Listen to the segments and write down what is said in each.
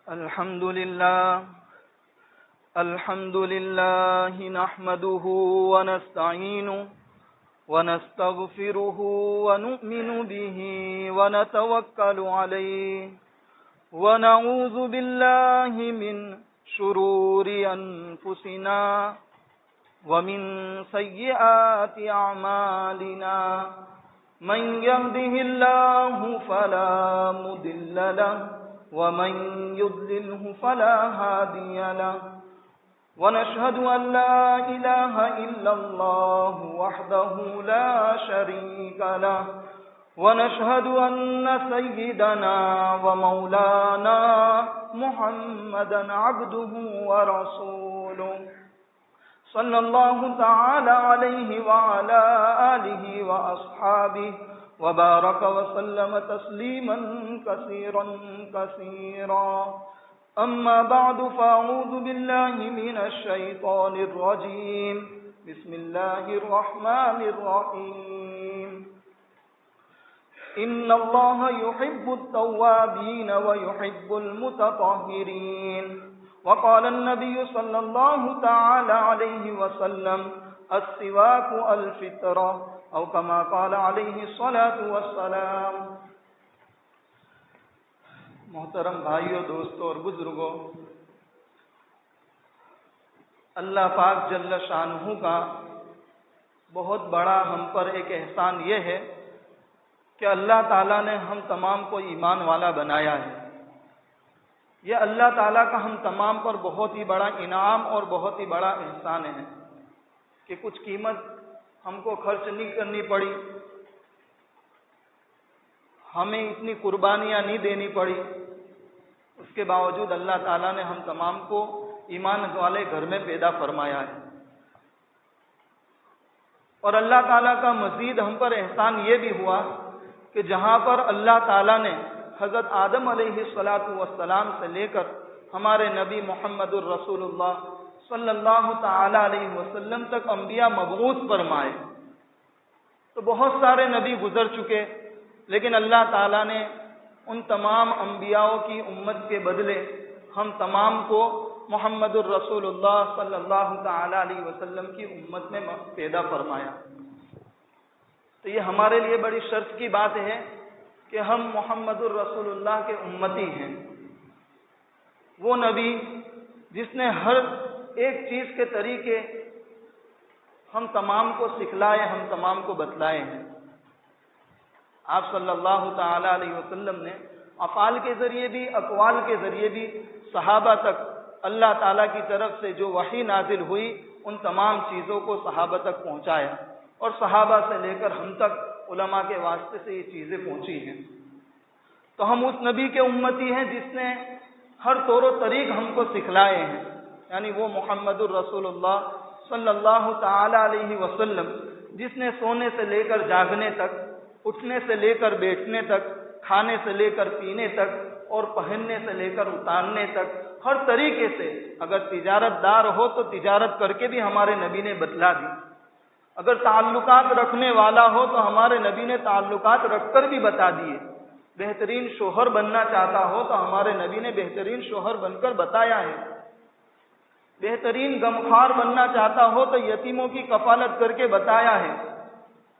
الحمد لله نحمده ونستعينه ونستغفره ونؤمن به ونتوكل عليه ونعوذ بالله من شرور أنفسنا ومن سيئات أعمالنا من يهده الله فلا مضل له ومن يضلله فلا هادي له ونشهد أن لا إله إلا الله وحده لا شريك له ونشهد أن سيدنا ومولانا محمدا عبده ورسوله صلى الله تعالى عليه وعلى آله وأصحابه وبارك وسلم تسليما كثيرا كثيرا أما بعد فأعوذ بالله من الشيطان الرجيم بسم الله الرحمن الرحيم إن الله يحب التوابين ويحب المتطهرين وقال النبي صلى الله تعالى عليه وسلم السواك الفطرة أو كما قال عليه الصلاة والسلام۔ محترم بھائیوں، دوستوں اور بزرگوں، اللہ پاک جل شانہ کا بہت بڑا ہم پر ایک احسان یہ ہے کہ اللہ تعالیٰ نے ہم تمام کو ایمان والا بنایا ہے۔ یہ اللہ تعالیٰ کا ہم تمام پر بہت ہی بڑا انعام اور بہت ہی بڑا احسان ہے کہ کچھ قیمت ہم کو خرچ نہیں کرنی پڑی، ہمیں اتنی قربانیاں نہیں دینی پڑی، اس کے باوجود اللہ تعالیٰ نے ہم تمام کو ایمان والے گھر میں پیدا فرمایا ہے۔ اور اللہ تعالیٰ کا مزید ہم پر احسان یہ بھی ہوا کہ جہاں پر اللہ تعالیٰ نے حضرت آدم علیہ السلام سے لے کر ہمارے نبی محمد الرسول اللہ صلی اللہ تعالی علیہ وسلم تک انبیاء مبعوث فرمائے، تو بہت سارے نبی گزر چکے، لیکن اللہ تعالیٰ نے ان تمام انبیاءوں کی امت کے بدلے ہم تمام کو محمد الرسول اللہ صلی اللہ تعالی علیہ وسلم کی امت میں پیدا فرمایا۔ تو یہ ہمارے لیے بڑی شرف کی بات ہے کہ ہم محمد الرسول اللہ کے امتی ہیں، وہ نبی جس نے ہر ایک چیز کے طریقے ہم تمام کو سکھلائے، ہم تمام کو بتلائے ہیں۔ آپ صلی اللہ تعالی علیہ وسلم نے افعال کے ذریعے بھی، اقوال کے ذریعے بھی صحابہ تک اللہ تعالیٰ کی طرف سے جو وحی نازل ہوئی ان تمام چیزوں کو صحابہ تک پہنچایا، اور صحابہ سے لے کر ہم تک علماء کے واسطے سے یہ چیزیں پہنچی ہیں۔ تو ہم اس نبی کے امتی ہیں جس نے ہر طور و طریق ہم کو سکھلائے ہیں، یعنی وہ محمد الرسول اللہ صلی اللہ تعالی علیہ وسلم جس نے سونے سے لے کر جاگنے تک، اٹھنے سے لے کر بیٹھنے تک، کھانے سے لے کر پینے تک اور پہننے سے لے کر اتارنے تک ہر طریقے سے، اگر تجارت دار ہو تو تجارت کر کے بھی ہمارے نبی نے بتلا دی، اگر تعلقات رکھنے والا ہو تو ہمارے نبی نے تعلقات رکھ کر بھی بتا دیے، بہترین شوہر بننا چاہتا ہو تو ہمارے نبی نے بہترین شوہر بن کر بتایا ہے، بہترین غمخوار بننا چاہتا ہو تو یتیموں کی کفالت کر کے بتایا ہے،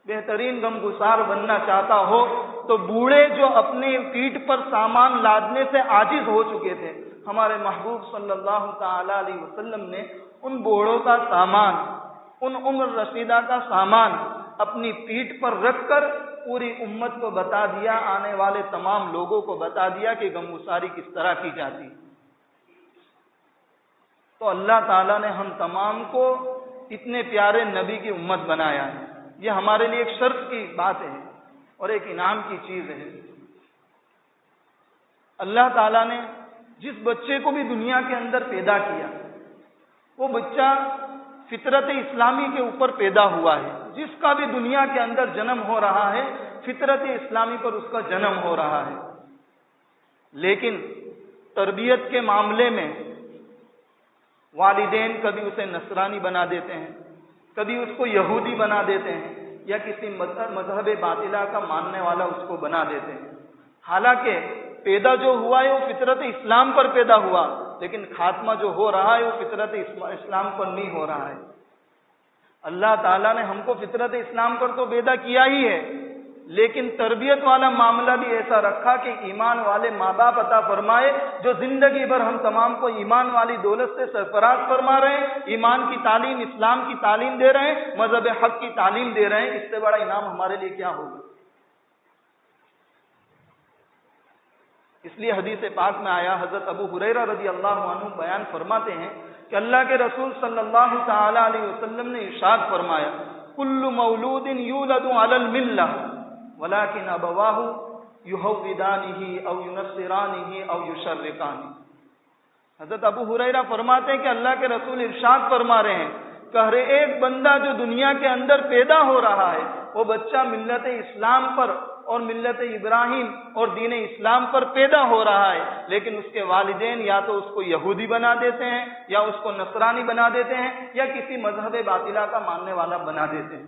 بہترین غمگسار بننا چاہتا ہو تو بوڑھے جو اپنے پیٹھ پر سامان لادنے سے عاجز ہو چکے تھے، ہمارے محبوب صلی اللہ تعالی علیہ وسلم نے ان بوڑھوں کا سامان، ان عمر رسیدہ کا سامان اپنی پیٹھ پر رکھ کر پوری امت کو بتا دیا، آنے والے تمام لوگوں کو بتا دیا کہ غمگساری کس طرح کی جاتی۔ تو اللہ تعالیٰ نے ہم تمام کو اتنے پیارے نبی کی امت بنایا ہے، یہ ہمارے لیے ایک شرف کی بات ہے اور ایک انعام کی چیز ہے۔ اللہ تعالیٰ نے جس بچے کو بھی دنیا کے اندر پیدا کیا، وہ بچہ فطرت اسلامی کے اوپر پیدا ہوا ہے، جس کا بھی دنیا کے اندر جنم ہو رہا ہے فطرت اسلامی پر اس کا جنم ہو رہا ہے، لیکن تربیت کے معاملے میں والدین کبھی اسے نصرانی بنا دیتے ہیں، کبھی اس کو یہودی بنا دیتے ہیں، یا کسی مذہب باطلہ کا ماننے والا اس کو بنا دیتے ہیں۔ حالانکہ پیدا جو ہوا ہے وہ فطرت اسلام پر پیدا ہوا، لیکن خاتمہ جو ہو رہا ہے وہ فطرت اسلام پر نہیں ہو رہا ہے۔ اللہ تعالیٰ نے ہم کو فطرت اسلام پر تو پیدا کیا ہی ہے، لیکن تربیت والا معاملہ بھی ایسا رکھا کہ ایمان والے ماں باپ عطا فرمائے، جو زندگی بھر ہم تمام کو ایمان والی دولت سے سرفراز فرما رہے ہیں، ایمان کی تعلیم، اسلام کی تعلیم دے رہے ہیں، مذہب حق کی تعلیم دے رہے ہیں۔ اس سے بڑا انعام ہمارے لیے کیا ہوگا؟ اس لیے حدیث پاک میں آیا، حضرت ابو ہریرہ رضی اللہ عنہ بیان فرماتے ہیں کہ اللہ کے رسول صلی اللہ تعالی علیہ وسلم نے ارشاد فرمایا، کل مولود یولد علی الملہ ولکن ابواہ یہودانہ او ینصرانہ او یشرکانہ۔ حضرت ابو ہریرہ فرماتے ہیں کہ اللہ کے رسول ارشاد فرما رہے ہیں کہ ہر ایک بندہ جو دنیا کے اندر پیدا ہو رہا ہے وہ بچہ ملت اسلام پر اور ملت ابراہیم اور دین اسلام پر پیدا ہو رہا ہے، لیکن اس کے والدین یا تو اس کو یہودی بنا دیتے ہیں، یا اس کو نصرانی بنا دیتے ہیں، یا کسی مذہب باطلہ کا ماننے والا بنا دیتے ہیں۔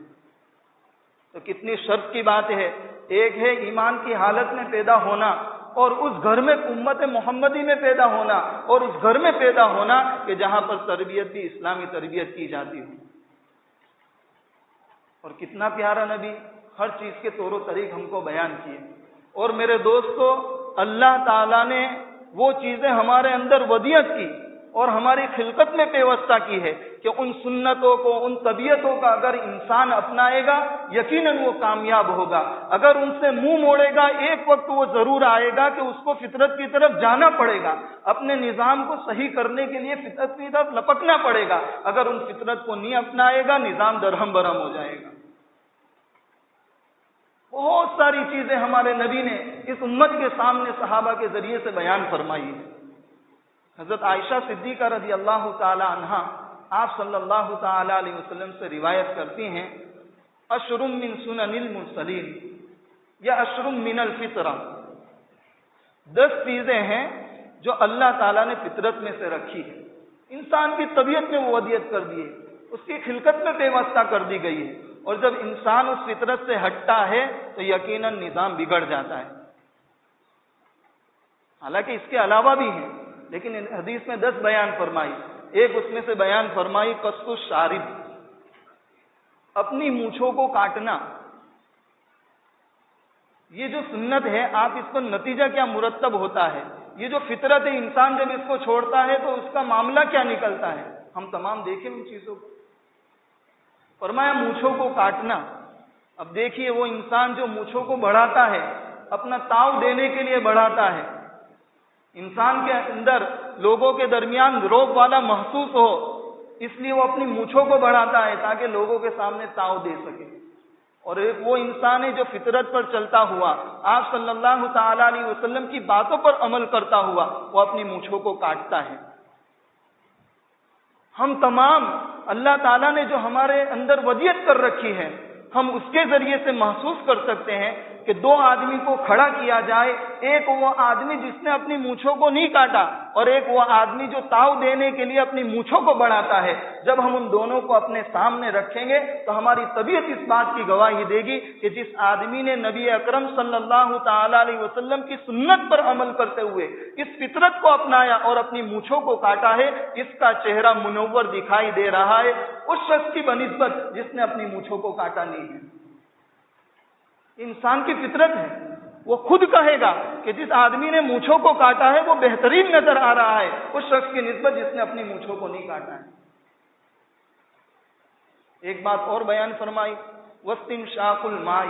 تو کتنی شرط کی بات ہے، ایک ہے ایمان کی حالت میں پیدا ہونا، اور اس گھر میں امت محمدی میں پیدا ہونا، اور اس گھر میں پیدا ہونا کہ جہاں پر تربیت بھی اسلامی تربیت کی جاتی ہو۔ اور کتنا پیارا نبی ہر چیز کے طور و طریق ہم کو بیان کیے۔ اور میرے دوستو، اللہ تعالیٰ نے وہ چیزیں ہمارے اندر ودیعت کی اور ہماری خلقت میں پیوستہ کی ہے کہ ان سنتوں کو، ان طبیعتوں کا اگر انسان اپنائے گا یقیناً وہ کامیاب ہوگا۔ اگر ان سے منہ موڑے گا ایک وقت وہ ضرور آئے گا کہ اس کو فطرت کی طرف جانا پڑے گا، اپنے نظام کو صحیح کرنے کے لیے فطرت کی طرف لپکنا پڑے گا۔ اگر ان فطرت کو نہیں اپنائے گا نظام درہم برہم ہو جائے گا۔ بہت ساری چیزیں ہمارے نبی نے اس امت کے سامنے صحابہ کے ذریعے سے بیان فرمائی ہے۔ حضرت عائشہ صدیقہ رضی اللہ تعالی عنہا آپ صلی اللہ تعالی علیہ وسلم سے روایت کرتی ہیں، اشر من سنن المرسلین یا اشر من الفطرہ، 10 چیزیں ہیں جو اللہ تعالیٰ نے فطرت میں سے رکھی ہے، انسان کی طبیعت میں وہ ودیعت کر دی ہے، اس کی خلقت میں پیوستہ کر دی گئی ہے، اور جب انسان اس فطرت سے ہٹتا ہے تو یقیناً نظام بگڑ جاتا ہے۔ حالانکہ اس کے علاوہ بھی ہیں، لیکن حدیث میں 10 بیان فرمائی۔ ایک اس میں سے بیان فرمائی قص الشارب، اپنی مونچھوں کو کاٹنا۔ یہ جو سنت ہے، آپ اس پر نتیجہ کیا مرتب ہوتا ہے، یہ جو فطرت ہے، انسان جب اس کو چھوڑتا ہے تو اس کا معاملہ کیا نکلتا ہے، ہم تمام دیکھیں ان چیزوں کو۔ فرمایا مونچھوں کو کاٹنا۔ اب دیکھیے وہ انسان جو مونچھوں کو بڑھاتا ہے اپنا تاؤ دینے کے لیے بڑھاتا ہے، انسان کے اندر لوگوں کے درمیان رعب والا محسوس ہو، اس لیے وہ اپنی مونچھوں کو بڑھاتا ہے تاکہ لوگوں کے سامنے تاؤ دے سکے۔ اور ایک وہ انسان ہے جو فطرت پر چلتا ہوا، آپ صلی اللہ تعالی علیہ وسلم کی باتوں پر عمل کرتا ہوا، وہ اپنی مونچھوں کو کاٹتا ہے۔ ہم تمام اللہ تعالیٰ نے جو ہمارے اندر ودیعت کر رکھی ہے، ہم اس کے ذریعے سے محسوس کر سکتے ہیں کہ 2 آدمی کو کھڑا کیا جائے، ایک وہ آدمی جس نے اپنی مونچھوں کو نہیں کاٹا اور ایک وہ آدمی جو تاؤ دینے کے لیے اپنی مونچھوں کو بڑھاتا ہے۔ جب ہم ان دونوں کو اپنے سامنے رکھیں گے تو ہماری طبیعت اس بات کی گواہی دے گی کہ جس آدمی نے نبی اکرم صلی اللہ تعالی علیہ وسلم کی سنت پر عمل کرتے ہوئے اس فطرت کو اپنایا اور اپنی مونچھوں کو کاٹا ہے، اس کا چہرہ منور دکھائی دے رہا ہے اس شخص کی بنسبت جس نے اپنی مونچھوں کو کاٹا نہیں ہے۔ انسان کی فطرت ہے، وہ خود کہے گا کہ جس آدمی نے مونچھوں کو کاٹا ہے وہ بہترین نظر آ رہا ہے اس شخص کی نسبت جس نے اپنی مونچھوں کو نہیں کاٹا ہے۔ ایک بات اور بیان فرمائی، واستنشاق الماء،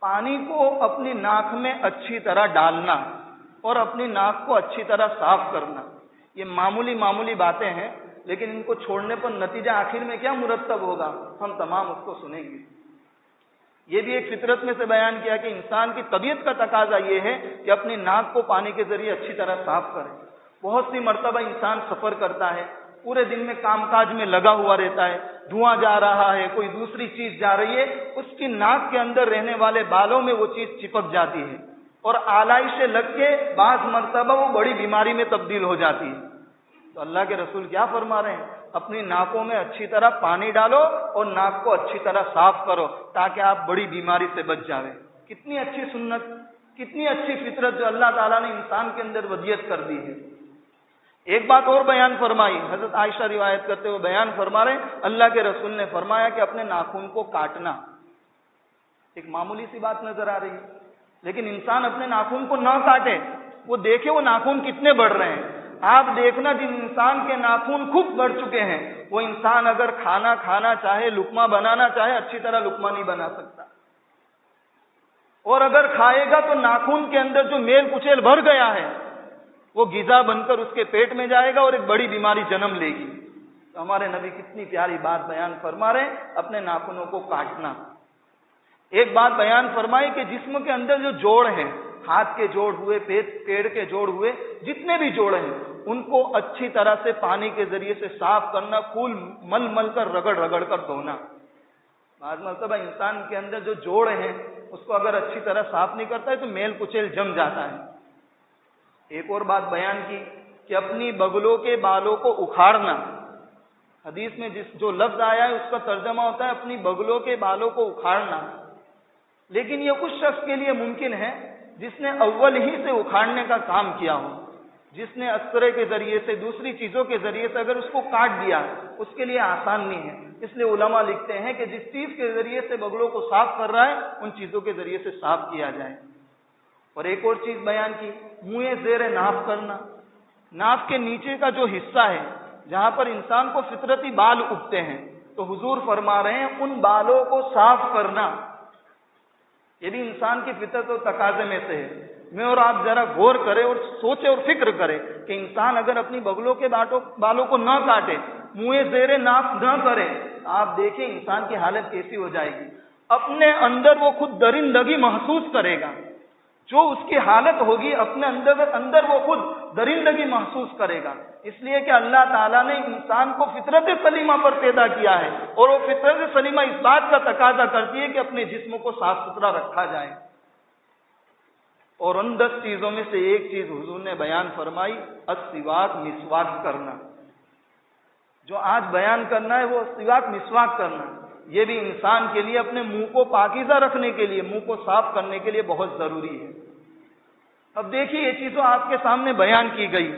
پانی کو اپنی ناک میں اچھی طرح ڈالنا اور اپنی ناک کو اچھی طرح صاف کرنا۔ یہ معمولی باتیں ہیں، لیکن ان کو چھوڑنے پر نتیجہ آخر میں کیا مرتب ہوگا، ہم تمام اس کو سنیں گے۔ یہ بھی ایک فطرت میں سے بیان کیا کہ انسان کی طبیعت کا تقاضا یہ ہے کہ اپنی ناک کو پانی کے ذریعے اچھی طرح صاف کرے۔ بہت سی مرتبہ انسان سفر کرتا ہے، پورے دن میں کام کاج میں لگا ہوا رہتا ہے، دھواں جا رہا ہے، کوئی دوسری چیز جا رہی ہے، اس کی ناک کے اندر رہنے والے بالوں میں وہ چیز چپک جاتی ہے اور آلائش سے لگ کے بعض مرتبہ وہ بڑی بیماری میں تبدیل ہو جاتی ہے۔ تو اللہ کے رسول کیا فرما رہے ہیں، اپنی ناکوں میں اچھی طرح پانی ڈالو اور ناک کو اچھی طرح صاف کرو تاکہ آپ بڑی بیماری سے بچ جاویں۔ کتنی اچھی سنت، کتنی اچھی فطرت جو اللہ تعالیٰ نے انسان کے اندر ودیت کر دی ہے۔ ایک بات اور بیان فرمائی، حضرت عائشہ روایت کرتے ہوئے بیان فرما رہے ہیں، اللہ کے رسول نے فرمایا کہ اپنے ناخن کو کاٹنا ایک معمولی سی بات نظر آ رہی ہے، لیکن انسان اپنے ناخن کو نہ کاٹے، وہ دیکھے وہ ناخن کتنے بڑھ رہے ہیں۔ آپ دیکھنا جن انسان کے ناخن خوب بڑھ چکے ہیں، وہ انسان اگر کھانا چاہے، لقمہ بنانا چاہے، اچھی طرح لقمہ نہیں بنا سکتا، اور اگر کھائے گا تو ناخن کے اندر جو میل کچیل بھر گیا ہے وہ غذا بن کر اس کے پیٹ میں جائے گا اور ایک بڑی بیماری جنم لے گی۔ تو ہمارے نبی کتنی پیاری بات بیان فرما رہے ہیں، اپنے ناخنوں کو کاٹنا۔ ایک بات بیان فرمائی کہ جسم کے اندر جو جوڑ ہیں، ہاتھ کے جوڑ ہوئے، پیڑ کے جوڑ ہوئے، جتنے بھی جوڑ ہیں ان کو اچھی طرح سے پانی کے ذریعے سے صاف کرنا، پھول مل مل کر رگڑ کر دھونا۔ بعض مرتبہ انسان کے اندر جو جوڑ ہیں اس کو اگر اچھی طرح صاف نہیں کرتا ہے تو میل کچیل جم جاتا ہے۔ ایک اور بات بیان کی کہ اپنی بغلوں کے بالوں کو اکھاڑنا، حدیث میں جو لفظ آیا ہے اس کا ترجمہ ہوتا ہے اپنی بغلوں کے بالوں کو اکھاڑنا، لیکن یہ اس شخص کے لیے ممکن ہے جس نے اول ہی سے اکھاڑنے کا کام کیا ہو، جس نے اسرے کے ذریعے سے، دوسری چیزوں کے ذریعے سے اگر اس کو کاٹ دیا، اس کے لیے آسان نہیں ہے۔ اس لیے علماء لکھتے ہیں کہ جس چیز کے ذریعے سے بغلوں کو صاف کر رہا ہے ان چیزوں کے ذریعے سے صاف کیا جائے۔ اور ایک اور چیز بیان کی، منہ زیر ناف کرنا، ناف کے نیچے کا جو حصہ ہے جہاں پر انسان کو فطرتی بال اگتے ہیں، تو حضور فرما رہے ہیں ان بالوں کو صاف کرنا، یہ بھی انسان کی فطرت و تقاضے میں سے ہے۔ میں اور آپ ذرا غور کریں اور سوچے اور فکر کرے کہ انسان اگر اپنی بغلوں کے بالوں کو نہ کاٹے، منہ زیر ناف نہ کرے، آپ دیکھیں انسان کی حالت کیسی ہو جائے گی۔ اپنے اندر وہ خود درندگی محسوس کرے گا، جو اس کی حالت ہوگی اپنے اندر وہ خود درندگی محسوس کرے گا، اس لیے کہ اللہ تعالیٰ نے انسان کو فطرت سلیمہ پر پیدا کیا ہے، اور وہ فطرت سلیمہ اس بات کا تقاضا کرتی ہے کہ اپنے جسم کو صاف ستھرا رکھا جائے۔ اور ان 10 چیزوں میں سے ایک چیز حضور نے بیان فرمائی، السواک، مسواک کرنا۔ جو آج بیان کرنا ہے وہ السواک، مسواک کرنا، یہ بھی انسان کے لیے اپنے منہ کو پاکیزہ رکھنے کے لیے، منہ کو صاف کرنے کے لیے بہت ضروری ہے۔ اب دیکھیے یہ چیزوں آپ کے سامنے بیان کی گئی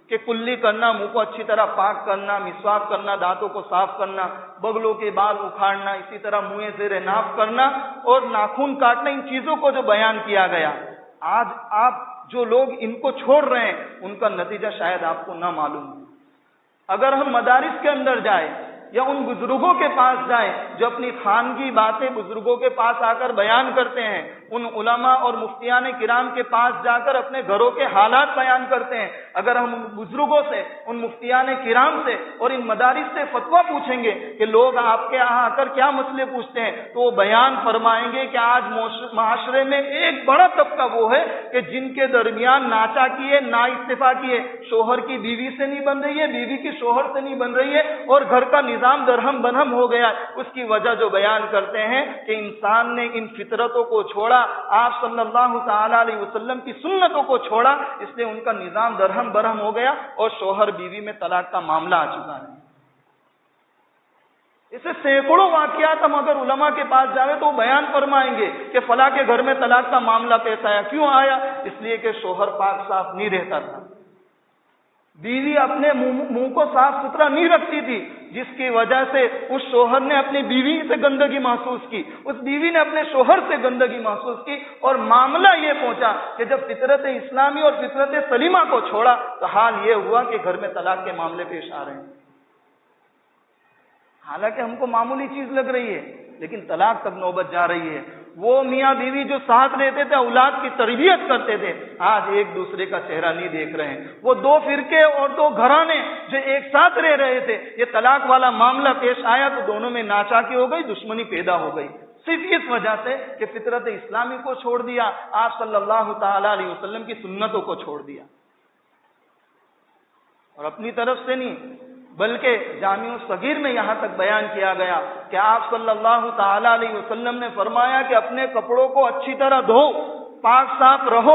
کہ کلی کرنا، منہ کو اچھی طرح پاک کرنا، مسواک کرنا، دانتوں کو صاف کرنا، بغلوں کے بال اکھاڑنا، اسی طرح منہ زیر ناف کرنا اور ناخن کاٹنا، ان چیزوں کو جو بیان کیا گیا، آج آپ جو لوگ ان کو چھوڑ رہے ہیں ان کا نتیجہ شاید آپ کو نہ معلوم ہو۔ اگر ہم مدارس کے اندر جائیں یا ان بزرگوں کے پاس جائیں جو اپنی خانگی باتیں بزرگوں کے پاس آ کر بیان کرتے ہیں، ان علماء اور مفتیان کرام کے پاس جا کر اپنے گھروں کے حالات بیان کرتے ہیں، اگر ہم ان بزرگوں سے، ان مفتیان کرام سے اور ان مدارس سے فتویٰ پوچھیں گے کہ لوگ آپ کے یہاں آ کر کیا مسئلے پوچھتے ہیں، تو وہ بیان فرمائیں گے کہ آج معاشرے میں ایک بڑا طبقہ وہ ہے کہ جن کے درمیان ناچا کیے، نا اتفاق کیے، شوہر کی بیوی سے نہیں بن رہی ہے، بیوی کی شوہر سے نہیں بن رہی ہے، اور گھر کا نظام درہم برہم ہو گیا۔ اس کی وجہ جو بیان کرتے ہیں کہ انسان نے ان فطرتوں کو چھوڑا، آپ صلی اللہ تعالی علیہ وسلم کی سنتوں کو چھوڑا، اس لیے ان کا نظام درہم برہم ہو گیا اور شوہر بیوی میں طلاق کا معاملہ آ چکا ہے۔ اسے سینکڑوں واقعات ہم اگر علماء کے پاس جاوے تو وہ بیان فرمائیں گے کہ فلاں کے گھر میں طلاق کا معاملہ پیش آیا۔ کیوں آیا؟ اس لیے کہ شوہر پاک صاف نہیں رہتا تھا، بیوی اپنے منہ کو صاف ستھرا نہیں رکھتی تھی، جس کی وجہ سے اس شوہر نے اپنی بیوی سے گندگی محسوس کی، اس بیوی نے اپنے شوہر سے گندگی محسوس کی، اور معاملہ یہ پہنچا کہ جب فطرت اسلامی اور فطرت سلیمہ کو چھوڑا تو حال یہ ہوا کہ گھر میں طلاق کے معاملے پیش آ رہے ہیں۔ حالانکہ ہم کو معمولی چیز لگ رہی ہے، لیکن طلاق تک نوبت جا رہی ہے۔ وہ میاں بیوی جو ساتھ رہتے تھے، اولاد کی تربیت کرتے تھے، آج ایک دوسرے کا چہرہ نہیں دیکھ رہے ہیں۔ وہ 2 فرقے اور 2 گھرانے جو ایک ساتھ رہ رہے تھے، یہ طلاق والا معاملہ پیش آیا تو دونوں میں ناچاکی ہو گئی، دشمنی پیدا ہو گئی، صرف اس وجہ سے کہ فطرت اسلامی کو چھوڑ دیا، آپ صلی اللہ تعالی علیہ وسلم کی سنتوں کو چھوڑ دیا۔ اور اپنی طرف سے نہیں بلکہ جامع الصغیر میں یہاں تک بیان کیا گیا کہ آپ صلی اللہ تعالی علیہ وسلم نے فرمایا کہ اپنے کپڑوں کو اچھی طرح دھو، پاک صاف رہو،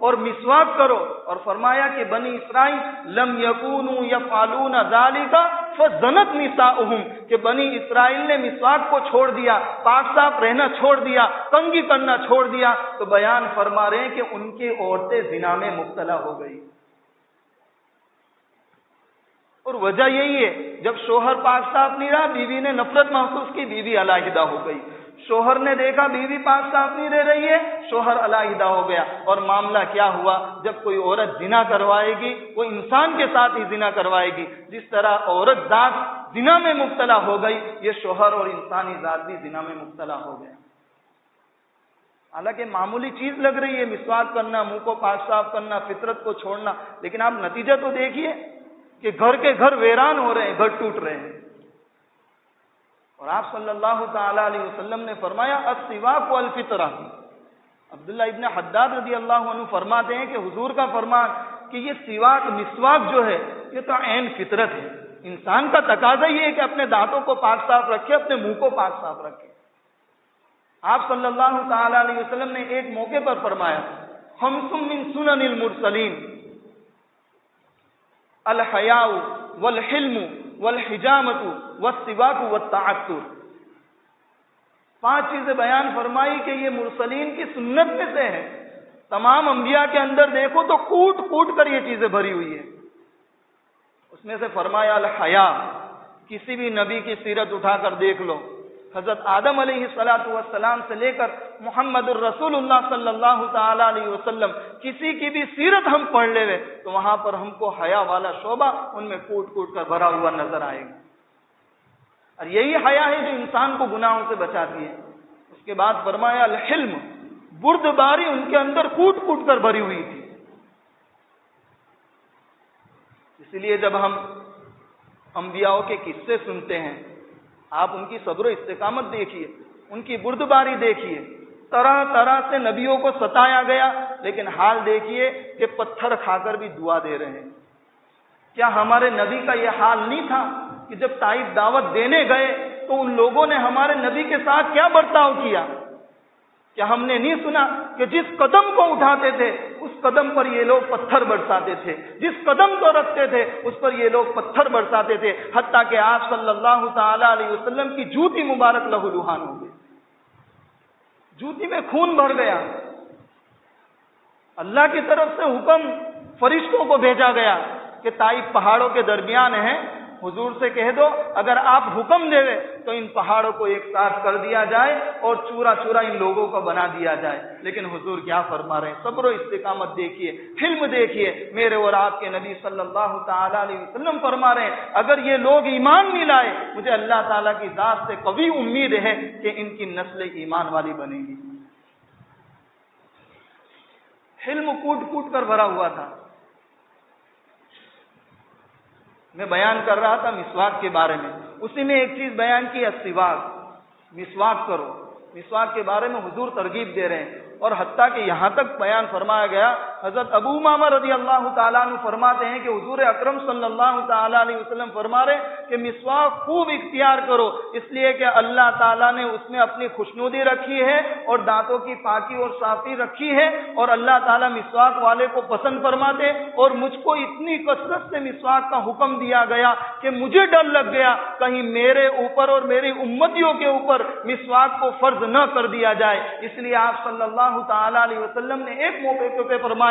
اور مسواک کرو. اور فرمایا کہ بنی اسرائیل لم یکونوا یفعلون ذالک فزنت نساؤہم، کہ بنی اسرائیل نے مسواک کو چھوڑ دیا، پاک صاف رہنا چھوڑ دیا، کنگھی کرنا چھوڑ دیا. تو بیان فرما رہے ہیں کہ ان کی عورتیں زنا میں مبتلا ہو گئی. اور وجہ یہی ہے، جب شوہر پاک صاف نہیں رہا، بیوی نے نفرت محسوس کی، بیوی علیحدہ ہو گئی. شوہر نے دیکھا بیوی پاک صاف نہیں رہ رہی ہے، شوہر علیحدہ ہو گیا. اور معاملہ کیا ہوا؟ جب کوئی عورت زنا کروائے گی، وہ انسان کے ساتھ ہی زنا کروائے گی. جس طرح عورت ذات زنا میں مبتلا ہو گئی، یہ شوہر اور انسانی ذات بھی زنا میں مبتلا ہو گیا. حالانکہ معمولی چیز لگ رہی ہے، مسواک کرنا، منہ کو پاک صاف کرنا، فطرت کو چھوڑنا، لیکن آپ نتیجہ تو دیکھیے کہ گھر کے گھر ویران ہو رہے ہیں، گھر ٹوٹ رہے ہیں. اور آپ صلی اللہ تعالی علیہ وسلم نے فرمایا السواک والفطرہ. عبداللہ ابن حداد رضی اللہ عنہ فرماتے ہیں کہ حضور کا فرمان کہ یہ سواک مسواک جو ہے یہ تو عین فطرت ہے. انسان کا تقاضا یہ ہے کہ اپنے دانتوں کو پاک صاف رکھے، اپنے منہ کو پاک صاف رکھے. آپ صلی اللہ تعالی علیہ وسلم نے ایک موقع پر فرمایا خمس من سنن المرسلین الحیاء والحلم والحجامۃ والسواک والتعطر. 5 چیزیں بیان فرمائی کہ یہ مرسلین کی سنت میں سے ہے. تمام انبیاء کے اندر دیکھو تو کوٹ کوٹ کر یہ چیزیں بھری ہوئی ہیں. اس میں سے فرمایا الحیاء. کسی بھی نبی کی سیرت اٹھا کر دیکھ لو، حضرت آدم علیہ السلام سے لے کر محمد الرسول اللہ صلی اللہ تعالی علیہ وسلم، کسی کی بھی سیرت ہم پڑھ لے تو وہاں پر ہم کو حیا والا شعبہ ان میں کوٹ کوٹ کر بھرا ہوا نظر آئے گا. اور یہی حیا ہے جو انسان کو گناہوں سے بچاتی ہے. اس کے بعد فرمایا الحلم. بردباری ان کے اندر کوٹ کوٹ کر بھری ہوئی تھی. اسی لیے جب ہم انبیاء کے قصے سنتے ہیں، آپ ان کی صبر و استقامت دیکھیے، ان کی بردباری دیکھیے. طرح طرح سے نبیوں کو ستایا گیا، لیکن حال دیکھیے کہ پتھر کھا کر بھی دعا دے رہے ہیں. کیا ہمارے نبی کا یہ حال نہیں تھا کہ جب طائف دعوت دینے گئے تو ان لوگوں نے ہمارے نبی کے ساتھ کیا برتاؤ کیا؟ کیا ہم نے نہیں سنا کہ جس قدم کو اٹھاتے تھے اس قدم پر یہ لوگ پتھر برساتے تھے، جس قدم کو رکھتے تھے اس پر یہ لوگ پتھر برساتے تھے، حتیٰ کہ آپ صلی اللہ تعالی علیہ وسلم کی جوتی مبارک لہو لہان ہو گئی، جوتی میں خون بھر گیا. اللہ کی طرف سے حکم فرشتوں کو بھیجا گیا کہ طائف پہاڑوں کے درمیان ہیں، حضور سے کہہ دو اگر آپ حکم دے تو ان پہاڑوں کو ایک ساتھ کر دیا جائے اور چورا چورا ان لوگوں کو بنا دیا جائے. لیکن حضور کیا فرما رہے ہیں؟ صبر و استقامت دیکھیے، حلم دیکھیے. میرے اور آپ کے نبی صلی اللہ تعالی علیہ وسلم فرما رہے ہیں اگر یہ لوگ ایمان نہیں لائے، مجھے اللہ تعالیٰ کی ذات سے قوی امید ہے کہ ان کی نسل ایمان والی بنے گی. حلم کوٹ کوٹ کر بھرا ہوا تھا. میں بیان کر رہا تھا مسواک کے بارے میں، اسی میں ایک چیز بیان کی السواک. مسواک کرو. مسواک کے بارے میں حضور ترغیب دے رہے ہیں، اور حتیٰ کہ یہاں تک بیان فرمایا گیا، حضرت ابو امامہ رضی اللہ تعالیٰ عنہ فرماتے ہیں کہ حضور اکرم صلی اللہ تعالیٰ علیہ وسلم فرما رہے کہ مسواک خوب اختیار کرو، اس لیے کہ اللہ تعالیٰ نے اس میں اپنی خوشنودی رکھی ہے اور دانتوں کی پاکی اور صافی رکھی ہے، اور اللہ تعالیٰ مسواک والے کو پسند فرماتے. اور مجھ کو اتنی کثرت سے مسواک کا حکم دیا گیا کہ مجھے ڈر لگ گیا کہیں میرے اوپر اور میری امتیوں کے اوپر مسواک کو فرض نہ کر دیا جائے. اس لیے آپ صلی اللہ تعالی علیہ وسلم نے ایک موقع پہ فرمایا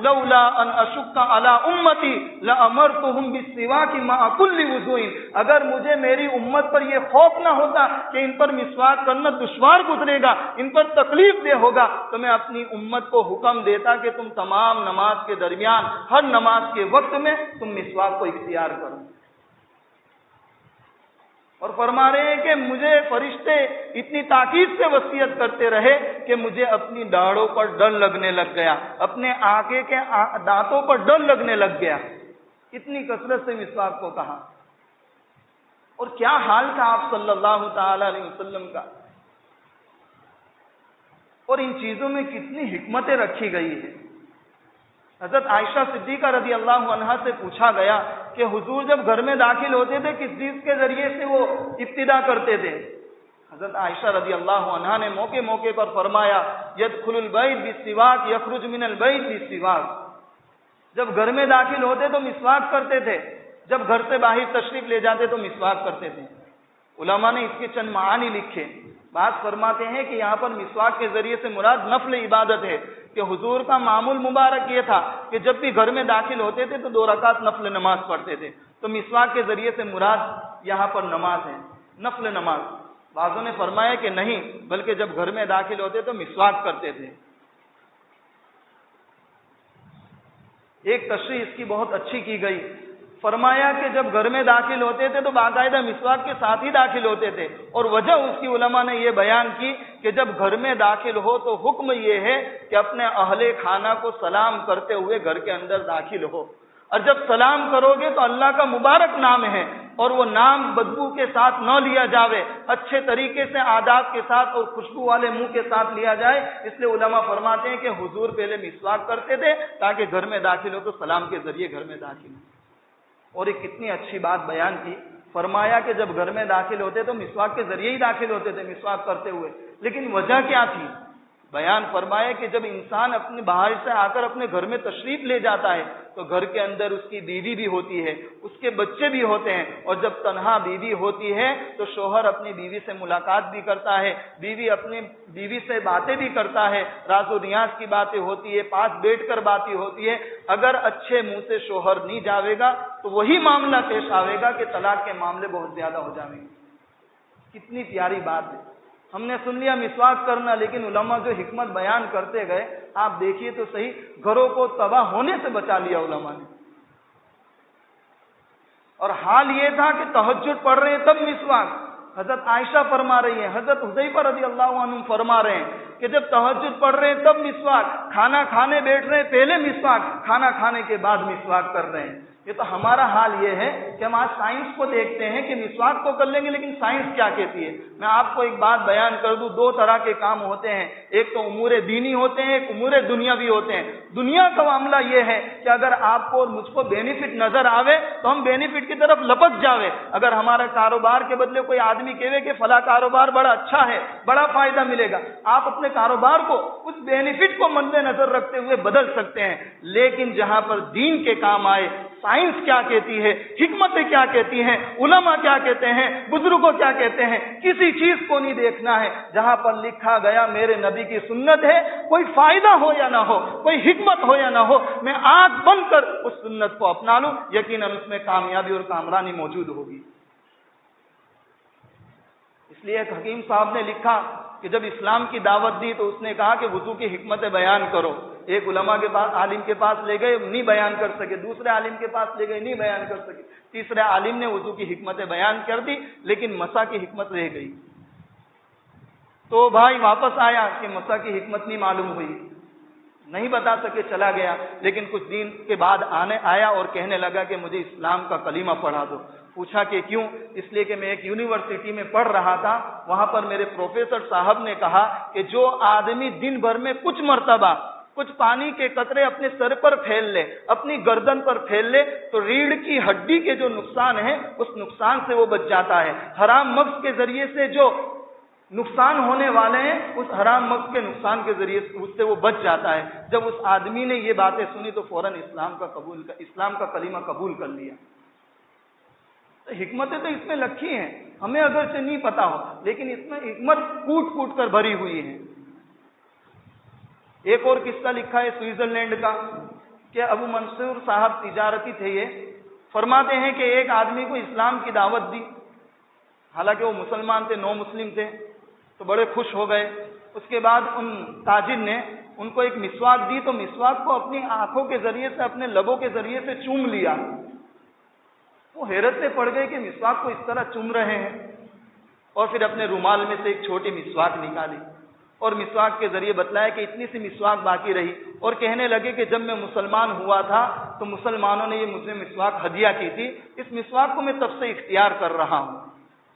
لولا ان اشق علی امتی لامرتهم بالسواک مع كل وضوء. اگر مجھے میری امت پر یہ خوف نہ ہوتا کہ ان پر مسواک کرنا دشوار گزرے گا، ان پر تکلیف دہ ہوگا، تو میں اپنی امت کو حکم دیتا کہ تم تمام نماز کے درمیان ہر نماز کے وقت میں تم مسواک کو اختیار کرو. اور فرما رہے ہیں کہ مجھے فرشتے اتنی تاکید سے وصیت کرتے رہے کہ مجھے اپنی داڑھوں پر ڈر لگنے لگ گیا، اپنے آنکھیں کے دانتوں پر ڈر لگنے لگ گیا. اتنی کثرت سے مسواک کو کہا. اور کیا حال تھا آپ صلی اللہ تعالی علیہ وسلم کا. اور ان چیزوں میں کتنی حکمتیں رکھی گئی ہیں. حضرت عائشہ صدیقہ رضی اللہ عنہا سے پوچھا گیا کہ حضور جب گھر میں داخل ہوتے تھے کس چیز کے ذریعے سے وہ ابتدا کرتے تھے؟ حضرت عائشہ رضی اللہ عنہا نے موقع موقع پر فرمایا یدخل البیت بالسواک یخرج من البیت بالسواک، جب گھر میں داخل ہوتے تو مسواک کرتے تھے، جب گھر سے باہر تشریف لے جاتے تو مسواک کرتے تھے۔ علماء نے اس کے چند معانی لکھے۔ بعض فرماتے ہیں کہ یہاں پر مسواک کے ذریعے سے مراد نفل عبادت ہے، کہ حضور کا معمول مبارک یہ تھا کہ جب بھی گھر میں داخل ہوتے تھے تو 2 رکعت نفل نماز پڑھتے تھے، تو مسواک کے ذریعے سے مراد یہاں پر نماز ہے، نفل نماز۔ بعضوں نے فرمایا کہ نہیں، بلکہ جب گھر میں داخل ہوتے تو مسواک کرتے تھے۔ ایک تشریح اس کی بہت اچھی کی گئی، فرمایا کہ جب گھر میں داخل ہوتے تھے تو باقاعدہ مسواک کے ساتھ ہی داخل ہوتے تھے، اور وجہ اس کی علماء نے یہ بیان کی کہ جب گھر میں داخل ہو تو حکم یہ ہے کہ اپنے اہل خانہ کو سلام کرتے ہوئے گھر کے اندر داخل ہو، اور جب سلام کرو گے تو اللہ کا مبارک نام ہے اور وہ نام بدبو کے ساتھ نہ لیا جاوے، اچھے طریقے سے آداب کے ساتھ اور خوشبو والے منہ کے ساتھ لیا جائے۔ اس لیے علماء فرماتے ہیں کہ حضور پہلے مسواک کرتے تھے تاکہ گھر میں داخل ہو تو سلام کے ذریعے گھر میں داخل ہو۔ اور ایک کتنی اچھی بات بیان کی، فرمایا کہ جب گھر میں داخل ہوتے تو مسواک کے ذریعے ہی داخل ہوتے تھے، مسواک کرتے ہوئے، لیکن وجہ کیا تھی؟ بیان فرمایا کہ جب انسان اپنے باہر سے آ کر اپنے گھر میں تشریف لے جاتا ہے تو گھر کے اندر اس کی بیوی بھی ہوتی ہے، اس کے بچے بھی ہوتے ہیں، اور جب تنہا بیوی ہوتی ہے تو شوہر اپنی بیوی سے ملاقات بھی کرتا ہے، بیوی اپنی بیوی سے باتیں بھی کرتا ہے، راز و نیاز کی باتیں ہوتی ہے، پاس بیٹھ کر باتیں ہوتی ہے۔ اگر اچھے منہ سے شوہر نہیں جاوے گا تو وہی معاملہ پیش آئے گا کہ طلاق کے معاملے بہت زیادہ ہو جائیں گے۔ کتنی پیاری بات ہے۔ ہم نے سن لیا مسواک کرنا، لیکن علماء جو حکمت بیان کرتے گئے آپ دیکھیے تو صحیح، گھروں کو تباہ ہونے سے بچا لیا علماء نے۔ اور حال یہ تھا کہ تہجد پڑھ رہے ہیں تب مسواک، حضرت عائشہ فرما رہی ہیں، حضرت حذیفہ رضی اللہ عنہ فرما رہے ہیں کہ جب تہجد پڑھ رہے ہیں تب مسواک، کھانا کھانے بیٹھ رہے ہیں پہلے مسواک، کھانا کھانے کے بعد مسواک کر رہے ہیں۔ یہ تو ہمارا حال یہ ہے کہ ہم آج سائنس کو دیکھتے ہیں کہ مسواک کو کر لیں گے، لیکن سائنس کیا کہتی ہے؟ میں آپ کو ایک بات بیان کر دوں، 2 طرح کے کام ہوتے ہیں، ایک تو امور دینی ہوتے ہیں، ایک امور دنیاوی ہوتے ہیں۔ دنیا کا معاملہ یہ ہے کہ اگر آپ کو اور مجھ کو بینیفٹ نظر آوے تو ہم بینیفٹ کی طرف لپک جاوے۔ اگر ہمارا کاروبار کے بدلے کوئی آدمی کہے کہ فلاں کاروبار بڑا اچھا ہے، بڑا فائدہ ملے گا، آپ اپنے کاروبار کو اس بینیفٹ کو مد نظر رکھتے ہوئے بدل سکتے ہیں۔ لیکن جہاں پر دین کے کام آئے، سائنس کیا کہتی ہے، حکمتیں کیا کہتی ہیں، علماء کیا کہتے ہیں، بزرگوں کیا کہتے ہیں، کسی چیز کو نہیں دیکھنا ہے۔ جہاں پر لکھا گیا میرے نبی کی سنت ہے، کوئی فائدہ ہو یا نہ ہو، کوئی حکمت ہو یا نہ ہو، میں آنکھ بند کر اس سنت کو اپنا لوں، یقیناً اس میں کامیابی اور کامرانی موجود ہوگی۔ اس لیے ایک حکیم صاحب نے لکھا کہ جب اسلام کی دعوت دی تو اس نے کہا کہ وضو کی حکمتیں بیان کرو۔ ایک علماء کے پاس، عالم کے پاس لے گئے، نہیں بیان کر سکے، دوسرے عالم کے پاس لے گئے، نہیں بیان کر سکے، تیسرے عالم نے وضو کی حکمتیں بیان کر دی، لیکن مسا کی حکمت رہ گئی۔ تو بھائی واپس آیا کہ مسا کی حکمت نہیں معلوم ہوئی، نہیں بتا سکے، چلا گیا۔ لیکن کچھ دن کے بعد آیا اور کہنے لگا کہ مجھے اسلام کا کلمہ پڑھا دو۔ پوچھا کہ کیوں؟ اس لیے کہ میں ایک یونیورسٹی میں پڑھ رہا تھا، وہاں پر میرے پروفیسر صاحب نے کہا کہ جو آدمی دن بھر میں کچھ مرتبہ کچھ پانی کے قطرے اپنے سر پر پھیل لے، اپنی گردن پر پھیل لے، تو ریڑھ کی ہڈی کے جو نقصان ہے اس نقصان سے وہ بچ جاتا ہے۔ حرام مغز کے ذریعے سے جو نقصان ہونے والے ہیں اس حرام مغز کے نقصان کے ذریعے اس سے وہ بچ جاتا ہے۔ جب اس آدمی نے یہ باتیں سنی تو فوراً اسلام کا کلمہ قبول کر لیا۔ حکمتیں تو اس میں لکھی ہیں، ہمیں اگرچہ نہیں پتا ہو، لیکن اس میں حکمت کوٹ کوٹ کر بھری ہوئی ہے۔ ایک اور قصہ لکھا ہے سوئٹزرلینڈ کا کہ ابو منصور صاحب تجارتی تھے، یہ فرماتے ہیں کہ ایک آدمی کو اسلام کی دعوت دی، حالانکہ وہ مسلمان تھے، 9 مسلم تھے، تو بڑے خوش ہو گئے۔ اس کے بعد ان تاجر نے ان کو ایک مسواک دی، تو مسواک کو اپنی آنکھوں کے ذریعے سے، اپنے لبوں کے ذریعے سے چوم لیا۔ وہ حیرت سے پڑ گئے کہ مسواک کو اس طرح چوم رہے ہیں، اور پھر اپنے رومال میں سے ایک چھوٹی مسواک نکالی اور مسواک کے ذریعے بتلایا کہ اتنی سی مسواک باقی رہی، اور کہنے لگے کہ جب میں مسلمان ہوا تھا تو مسلمانوں نے یہ مجھے مسواک ہدیہ کی تھی، اس مسواک کو میں تب سے اختیار کر رہا ہوں۔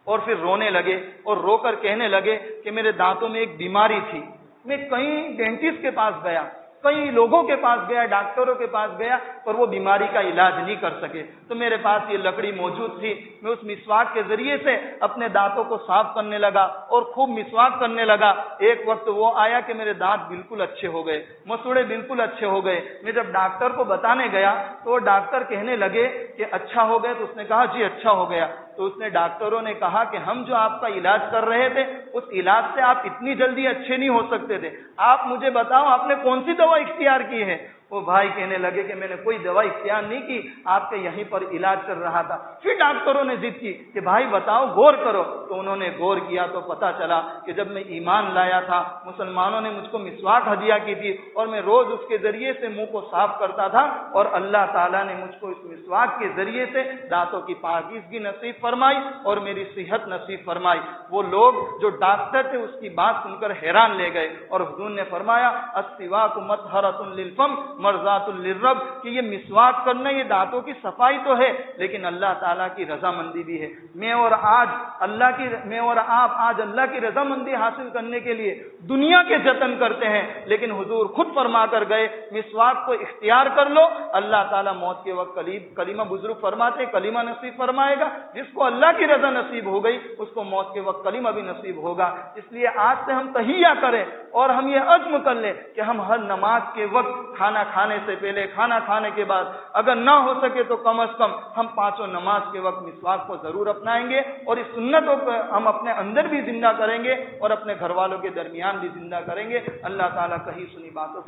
اور پھر رونے لگے اور رو کر کہنے لگے کہ میرے دانتوں میں ایک بیماری تھی، میں کہیں ڈینٹسٹ کے پاس گیا، کئی لوگوں کے پاس گیا, ڈاکٹروں کے پاس گیا, پر وہ بیماری کا علاج نہیں کر سکے. تو میرے پاس یہ لکڑی موجود تھی, میں اس مسواک کے ذریعے سے اپنے دانتوں کو صاف کرنے لگا اور خوب مسواک کرنے لگا. ایک وقت وہ آیا کہ میرے دانت بالکل اچھے ہو گئے, مسوڑے بالکل اچھے ہو گئے. میں جب ڈاکٹر کو بتانے گیا تو وہ ڈاکٹر کہنے لگے کہ اچھا ہو گئے, تو اس نے کہا جی اچھا ہو گیا. تو اس نے ڈاکٹروں نے کہا کہ ہم جو آپ کا علاج کر رہے تھے اس علاج سے آپ اتنی جلدی اچھے نہیں ہو سکتے تھے, آپ مجھے بتاؤ آپ نے کون سی دوا اختیار کی ہے. وہ بھائی کہنے لگے کہ میں نے کوئی دوا اختیار نہیں کی, آپ کے یہیں پر علاج کر رہا تھا. پھر ڈاکٹروں نے ضد کی کہ بھائی بتاؤ, غور کرو. تو انہوں نے غور کیا تو پتا چلا کہ جب میں ایمان لایا تھا, مسلمانوں نے مجھ کو مسواک ہدیہ کی تھی اور میں روز اس کے ذریعے سے منہ کو صاف کرتا تھا, اور اللہ تعالیٰ نے مجھ کو اس مسواک کے ذریعے سے دانتوں کی پاکیزگی نصیب فرمائی اور میری صحت نصیب فرمائی. وہ لوگ جو ڈاکٹر تھے اس کی بات سن کر حیران لے گئے, اور حضور نے فرمایا السواک مطہرۃ للفم مرضات للرب, کہ یہ مسواک کرنا یہ دانتوں کی صفائی تو ہے لیکن اللہ تعالیٰ کی رضامندی بھی ہے. میں اور آپ آج اللہ کی رضامندی حاصل کرنے کے لیے دنیا کے جتن کرتے ہیں, لیکن حضور خود فرما کر گئے مسواک کو اختیار کر لو, اللہ تعالیٰ موت کے وقت کلمہ بزرگ فرماتے کلمہ نصیب فرمائے گا. جس کو اللہ کی رضا نصیب ہو گئی اس کو موت کے وقت کلمہ بھی نصیب ہوگا. اس لیے آج سے ہم تہیہ کریں اور ہم یہ عزم کر لیں کہ ہم ہر نماز کے وقت, کھانا کھانے سے پہلے, کھانا کھانے کے بعد, اگر نہ ہو سکے تو کم از کم ہم پانچوں نماز کے وقت مسواک کو ضرور اپنائیں گے, اور اس سنتوں کو ہم اپنے اندر بھی زندہ کریں گے اور اپنے گھر والوں کے درمیان بھی زندہ کریں گے. اللہ تعالیٰ کہیں سنی باتوں پر